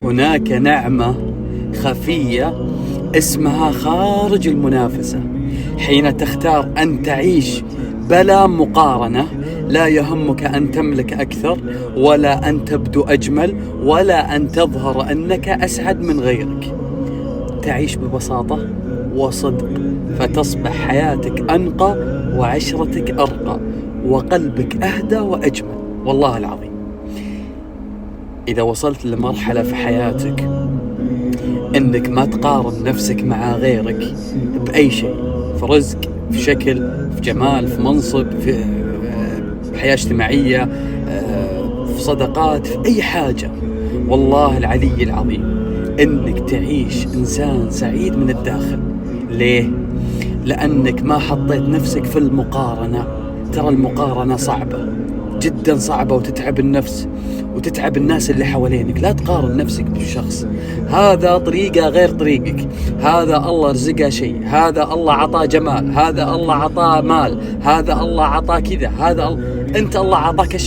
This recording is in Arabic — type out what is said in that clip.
هناك نعمة خفية اسمها خارج المنافسة. حين تختار أن تعيش بلا مقارنة، لا يهمك أن تملك أكثر، ولا أن تبدو أجمل، ولا أن تظهر أنك أسعد من غيرك. تعيش ببساطة وصدق، فتصبح حياتك أنقى وعشرتك أرقى وقلبك أهدى وأجمل. والله العظيم إذا وصلت لمرحلة في حياتك إنك ما تقارن نفسك مع غيرك بأي شيء، في رزق، في شكل، في جمال، في منصب، في حياة اجتماعية، في صداقات، في أي حاجة، والله العلي العظيم إنك تعيش إنسان سعيد من الداخل. ليه؟ لأنك ما حطيت نفسك في المقارنة. ترى المقارنة صعبة جدا، صعبة، وتتعب النفس وتتعب الناس اللي حوالينك. لا تقارن نفسك بالشخص، هذا طريقة غير طريقك، هذا الله رزقه شيء، هذا الله عطاه جمال، هذا الله عطاه مال، هذا الله عطاه كذا، أنت الله عطاك شيء.